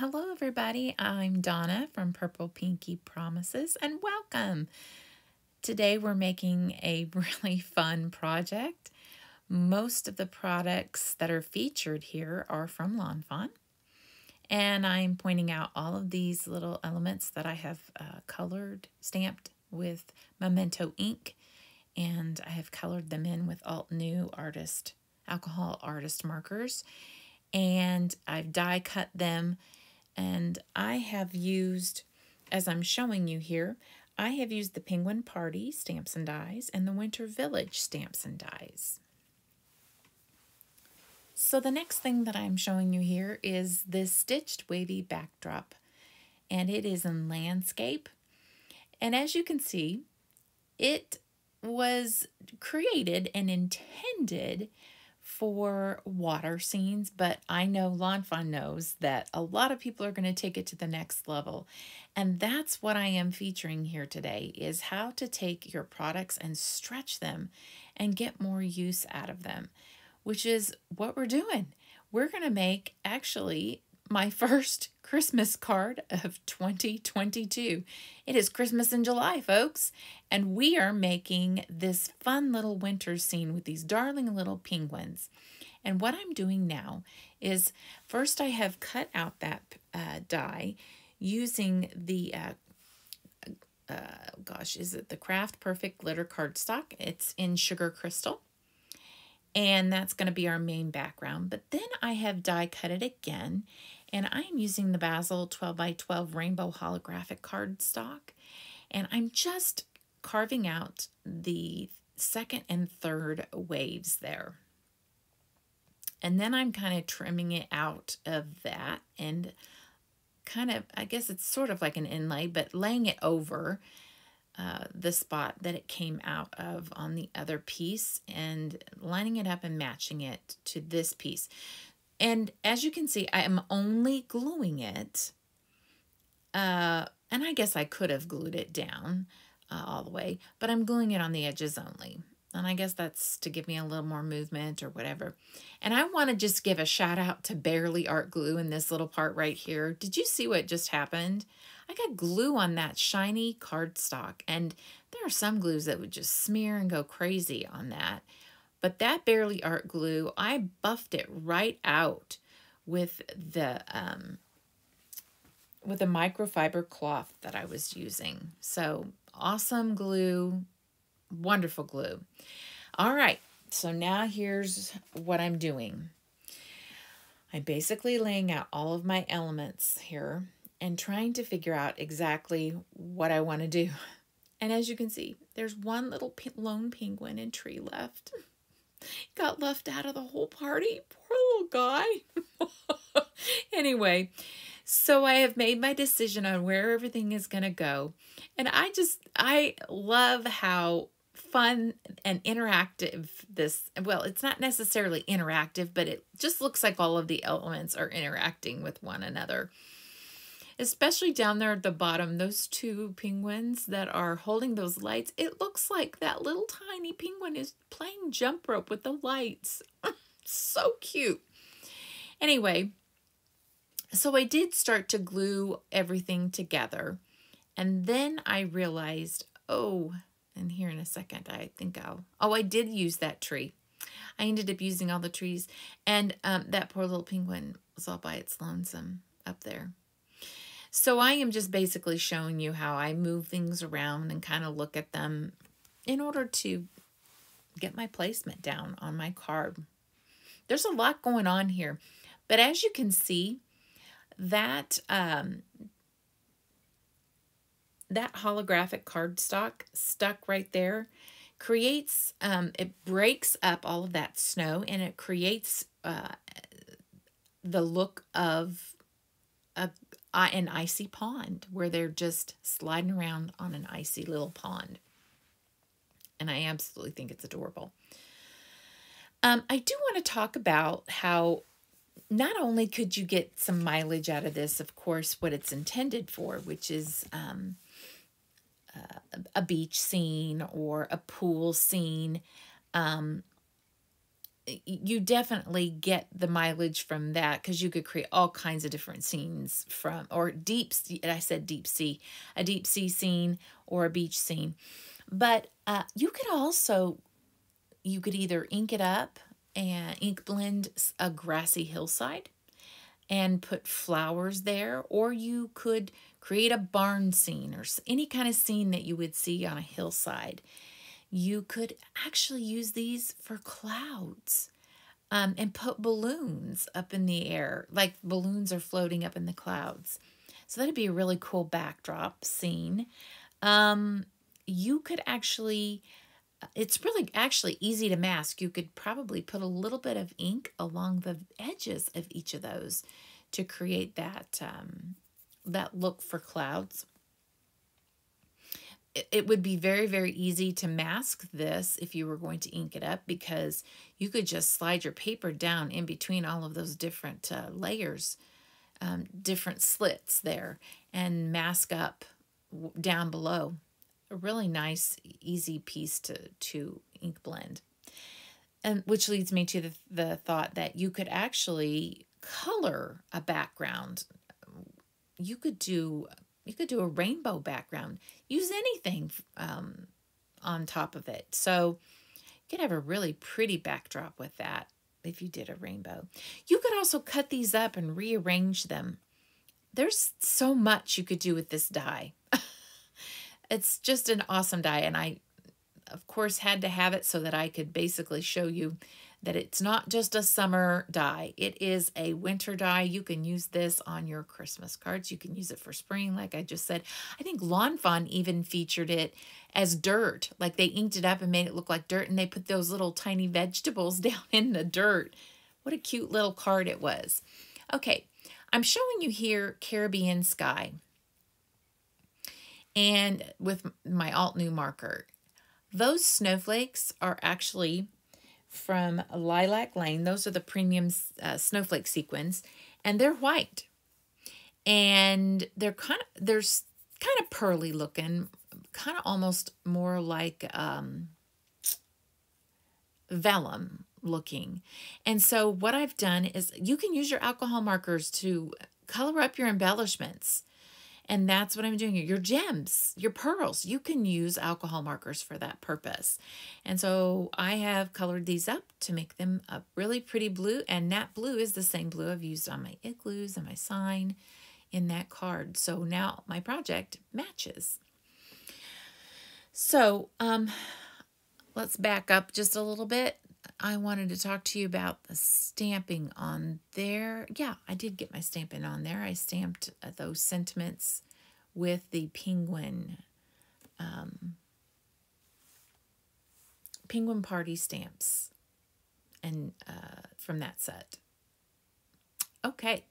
Hello everybody, I'm Donna from Purple Pinky Promises and welcome. Today we're making a really fun project. Most of the products that are featured here are from Lawn Fawn, and I'm pointing out all of these little elements that I have colored, stamped with Memento ink, and I have colored them in with Altenew alcohol artist markers, and I've die cut them. And I have used, as I'm showing you here, I have used the Penguin Party stamps and dies and the Winter Village stamps and dies. So the next thing that I'm showing you here is this stitched wavy backdrop, and it is in landscape. And as you can see, it was created and intended for water scenes, but I know Lawn Fawn knows that a lot of people are going to take it to the next level, and that's what I am featuring here today, is how to take your products and stretch them and get more use out of them, which is what we're doing. We're going to make actually my first Christmas card of 2022. It is Christmas in July, folks, and we are making this fun little winter scene with these darling little penguins. And what I'm doing now is, first I have cut out that die using the, is it the Craft Perfect Glitter Cardstock? It's in Sugar Crystal. And that's going to be our main background. But then I have die cut it again, and I'm using the Bazzill 12x12 Rainbow Holographic Cardstock. And I'm just carving out the second and third waves there. And then I'm kind of trimming it out of that and kind of, I guess it's sort of like an inlay, but laying it over the spot that it came out of on the other piece and lining it up and matching it to this piece. And as you can see, I am only gluing it, and I guess I could have glued it down all the way, but I'm gluing it on the edges only. And I guess that's to give me a little more movement or whatever. And I want to just give a shout out to Barely Art Glue in this little part right here. Did you see what just happened? I got glue on that shiny cardstock, and there are some glues that would just smear and go crazy on that. But that Barely Art Glue, I buffed it right out with the microfiber cloth that I was using. So awesome glue. Wonderful glue. All right, so now here's what I'm doing. I'm basically laying out all of my elements here and trying to figure out exactly what I want to do. And as you can see, there's one little lone penguin and tree left. Got left out of the whole party. Poor little guy. Anyway, so I have made my decision on where everything is going to go. And I love how fun and interactive well, it's not necessarily interactive, but it just looks like all of the elements are interacting with one another. Especially down there at the bottom, those two penguins that are holding those lights, it looks like that little tiny penguin is playing jump rope with the lights. So cute. Anyway, so I did start to glue everything together, and then I realized, and here in a second, I think I did use that tree. I ended up using all the trees, and that poor little penguin was all by its lonesome up there. So I am just basically showing you how I move things around and kind of look at them in order to get my placement down on my card. There's a lot going on here, but as you can see, that that holographic cardstock stuck right there creates, it breaks up all of that snow, and it creates the look of an icy pond where they're just sliding around on an icy little pond. And I absolutely think it's adorable. I do want to talk about how not only could you get some mileage out of this, of course, what it's intended for, which is a beach scene or a pool scene, you definitely get the mileage from that, because you could create all kinds of different scenes from, or deep sea, I said deep sea, a deep sea scene or a beach scene. But you could also, you could either ink it up and ink blend a grassy hillside and put flowers there, or you could create a barn scene or any kind of scene that you would see on a hillside. You could actually use these for clouds, and put balloons up in the air, like balloons are floating up in the clouds. So that'd be a really cool backdrop scene. You could actually, it's really actually easy to mask. You could probably put a little bit of ink along the edges of each of those to create that, that look for clouds. It would be very, very easy to mask this if you were going to ink it up, because you could just slide your paper down in between all of those different layers, different slits there, and mask up down below. A really nice, easy piece to ink blend. And which leads me to the thought that you could actually color a background. You could do a rainbow background. Use anything on top of it. So you could have a really pretty backdrop with that if you did a rainbow. You could also cut these up and rearrange them. There's so much you could do with this die. It's just an awesome die, and I, of course, had to have it so that I could basically show you that it's not just a summer die. It is a winter die. You can use this on your Christmas cards. You can use it for spring, like I just said. I think Lawn Fawn even featured it as dirt. Like they inked it up and made it look like dirt, and they put those little tiny vegetables down in the dirt. What a cute little card it was. Okay, I'm showing you here Caribbean Sky, and with my Altenew marker. Those snowflakes are actually from Lilac Lane. Those are the premium snowflake sequins, and they're white, and they're kind of pearly looking, kind of almost more like vellum looking. And so what I've done is, you can use your alcohol markers to color up your embellishments. And that's what I'm doing here. Your gems, your pearls, you can use alcohol markers for that purpose. And so I have colored these up to make them a really pretty blue. And that blue is the same blue I've used on my igloos and my sign in that card. So now my project matches. So let's back up just a little bit. I wanted to talk to you about the stamping on there. Yeah, I did get my stamping on there. I stamped those sentiments with the penguin party stamps, and from that set. Okay.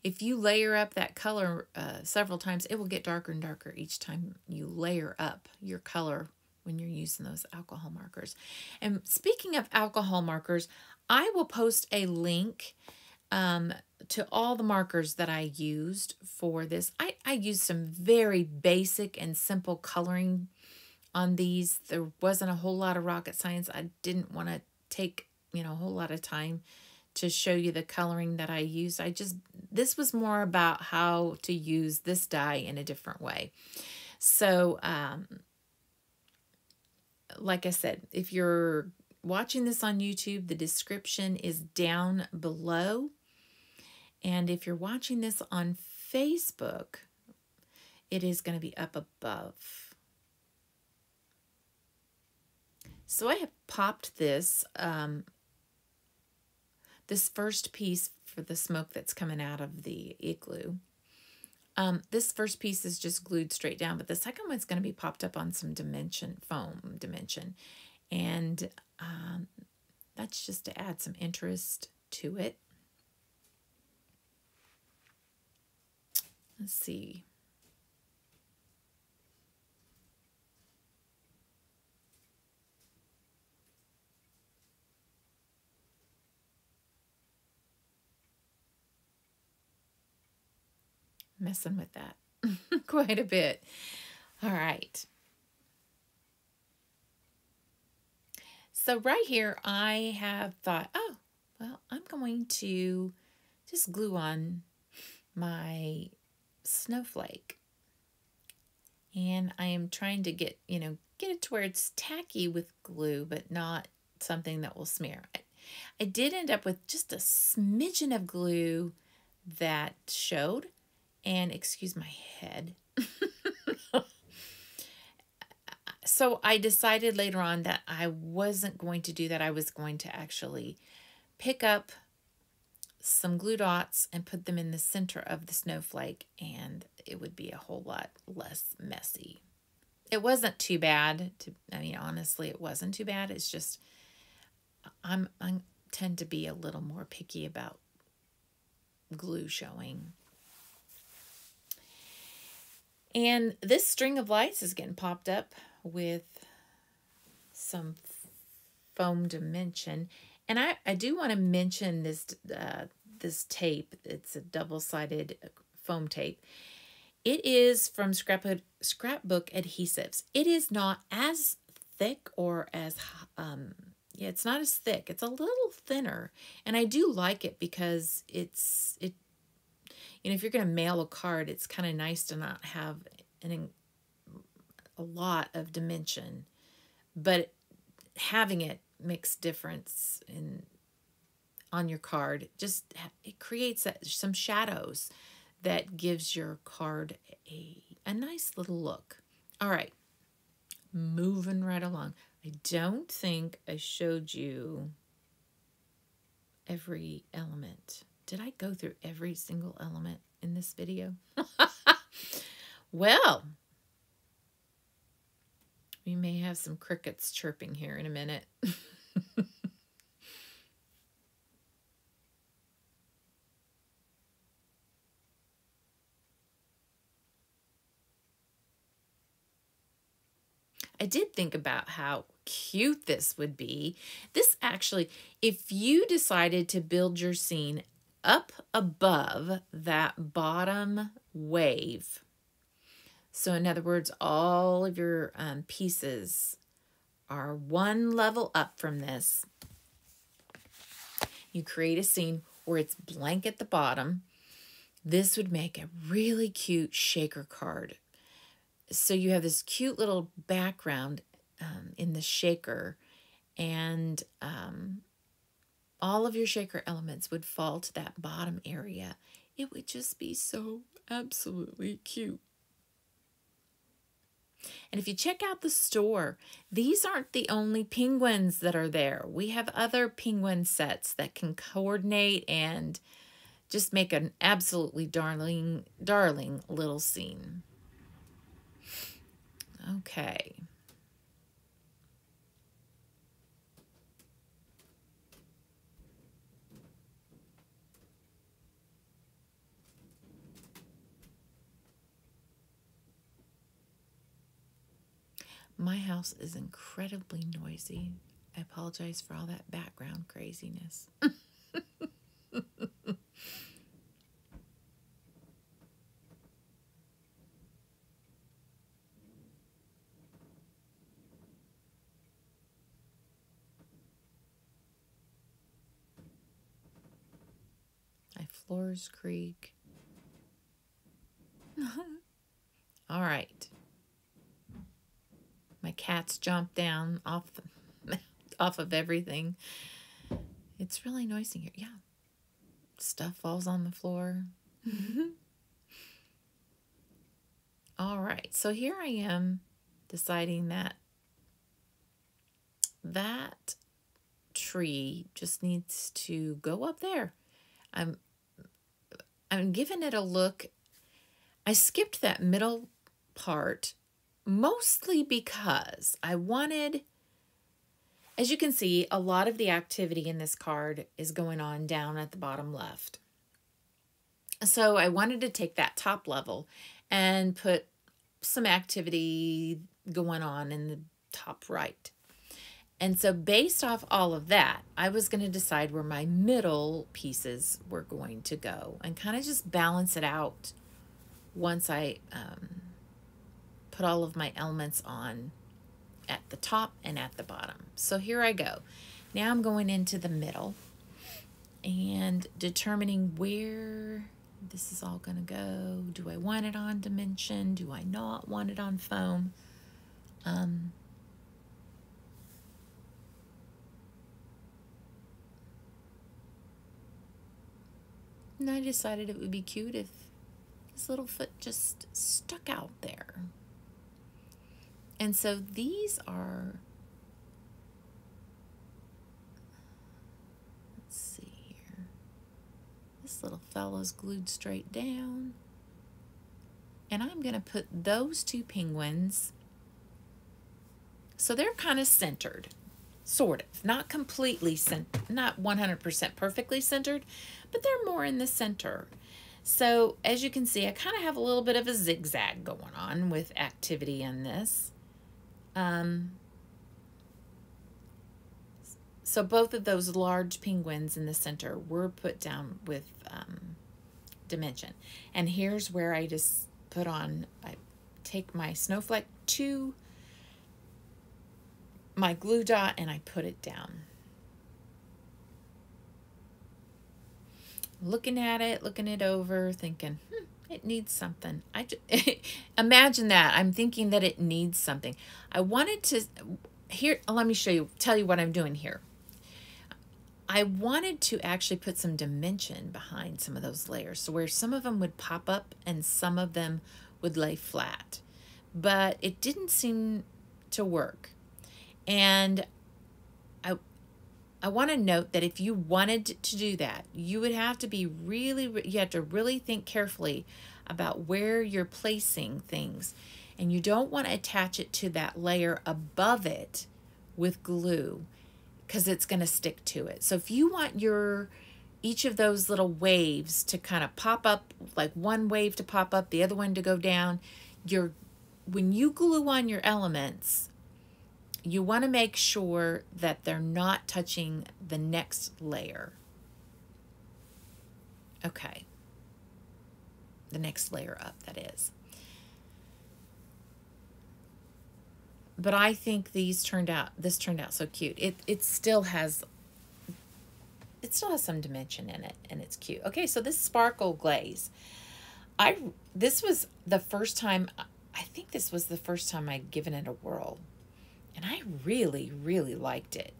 If you layer up that color several times, it will get darker and darker each time you layer up your color when you're using those alcohol markers. And speaking of alcohol markers, I will post a link to all the markers that I used for this. I used some very basic and simple coloring on these. There wasn't a whole lot of rocket science. I didn't want to take, a whole lot of time to show you the coloring that I used. This was more about how to use this die in a different way. So, like I said, if you're watching this on YouTube, the description is down below. And if you're watching this on Facebook, it is going to be up above. So I have popped this, this first piece for the smoke that's coming out of the igloo. This first piece is just glued straight down, but the second one's going to be popped up on some foam dimension. And that's just to add some interest to it. Let's see. Messing with that quite a bit. All right. So right here, I have thought, oh, well, I'm going to just glue on my snowflake. And I am trying to get it to where it's tacky with glue, but not something that will smear. I did end up with just a smidgen of glue that showed, and excuse my head. So I decided later on that I wasn't going to do that. I was going to actually pick up some glue dots and put them in the center of the snowflake, and it would be a whole lot less messy. It wasn't too bad. Honestly, it wasn't too bad. It's just I tend to be a little more picky about glue showing. And this string of lights is getting popped up with some foam dimension. And I do want to mention this this tape. It's a double-sided foam tape. It is from Scrapbook Adhesives. It is not as thick or as yeah, it's not as thick. It's a little thinner, and I do like it because if you're going to mail a card, it's kind of nice to not have a lot of dimension, but having it makes difference on your card. Just it creates some shadows that gives your card a nice little look. All right, moving right along. I don't think I showed you every element. Did I go through every single element in this video? Well, we may have some crickets chirping here in a minute. I did think about how cute this would be. This actually, if you decided to build your scene up above that bottom wave, so in other words, all of your pieces are one level up from this, you create a scene where it's blank at the bottom. This would make a really cute shaker card. So you have this cute little background in the shaker, and all of your shaker elements would fall to that bottom area. It would just be so absolutely cute. And if you check out the store, these aren't the only penguins that are there. We have other penguin sets that can coordinate and just make an absolutely darling little scene. Okay. My house is incredibly noisy. I apologize for all that background craziness. My floors creak. All right. My cats jump down off of everything. It's really noisy here. Yeah. Stuff falls on the floor. All right. So here I am deciding that that tree just needs to go up there. I'm giving it a look. I skipped that middle part mostly because I wanted, as you can see, a lot of the activity in this card is going on down at the bottom left. So I wanted to take that top level and put some activity going on in the top right. And so based off all of that, I was going to decide where my middle pieces were going to go and kind of just balance it out once I put all of my elements on at the top and at the bottom. So here I go. Now I'm going into the middle and determining where this is all going to go. Do I want it on dimension? Do I not want it on foam? And I decided it would be cute if this little foot just stuck out there. And so these are, let's see here. This little fella's glued straight down. And I'm going to put those two penguins, so they're kind of centered, sort of. Not completely centered, not 100% perfectly centered, but they're more in the center. So as you can see, I kind of have a little bit of a zigzag going on with activity in this. So both of those large penguins in the center were put down with dimension. And here's where I just put on, I take my snowflake to my glue dot and I put it down. Looking at it, looking it over, thinking, it needs something. Imagine that. I'm thinking that it needs something. I wanted to, here, let me show you, tell you what I'm doing here. I wanted to actually put some dimension behind some of those layers, so where some of them would pop up and some of them would lay flat. But it didn't seem to work. And I want to note that if you wanted to do that, you would have to be you have to really think carefully about where you're placing things. And you don't want to attach it to that layer above it with glue, because it's going to stick to it. So if you want each of those little waves to kind of pop up, like one wave to pop up, the other one to go down, when you glue on your elements, you want to make sure that they're not touching the next layer. Okay. The next layer up, that is. But I think this turned out so cute. It still has some dimension in it, and it's cute. Okay, so this sparkle glaze. This was the first time, I think this was the first time I'd given it a whirl. And I really, really liked it.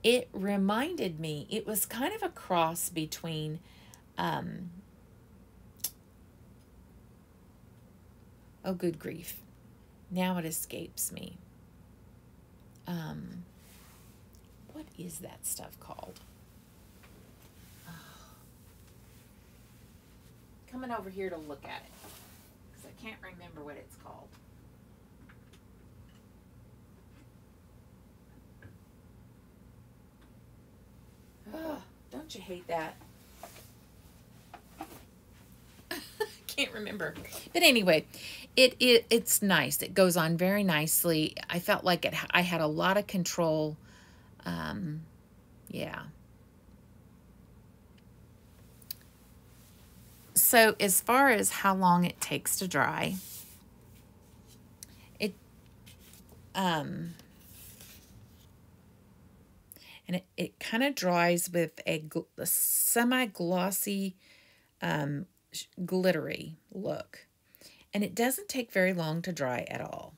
It reminded me, it was kind of a cross between, oh, good grief. Now it escapes me. What is that stuff called? Oh. Coming over here to look at it, because I can't remember what it's called. Oh, don't you hate that? Can't remember. But anyway, it's nice. It goes on very nicely. I felt like I had a lot of control. Yeah. So as far as how long it takes to dry, and it kind of dries with a semi-glossy, glittery look. And it doesn't take very long to dry at all.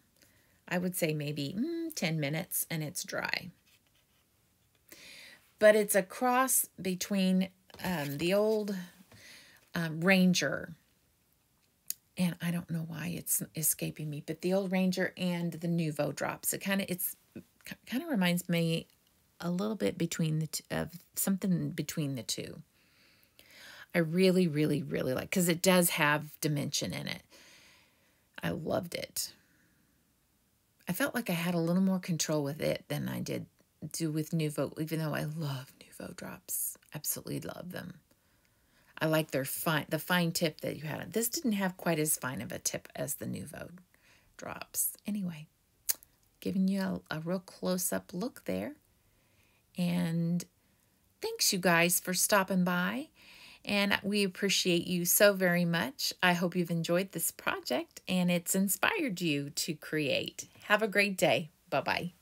I would say maybe 10 minutes and it's dry. But it's a cross between the old Ranger, and I don't know why it's escaping me, but the old Ranger and the Nuvo drops. It kind of reminds me a little bit between something between the two. I really, really, really like, because it does have dimension in it. I loved it. I felt like I had a little more control with it than I do with Nuvo, even though I love Nuvo drops. Absolutely love them. I like the fine tip that you had. This didn't have quite as fine of a tip as the Nuvo drops. Anyway, giving you a real close-up look there. And thanks, you guys, for stopping by. And we appreciate you so very much. I hope you've enjoyed this project and it's inspired you to create. Have a great day. Bye-bye.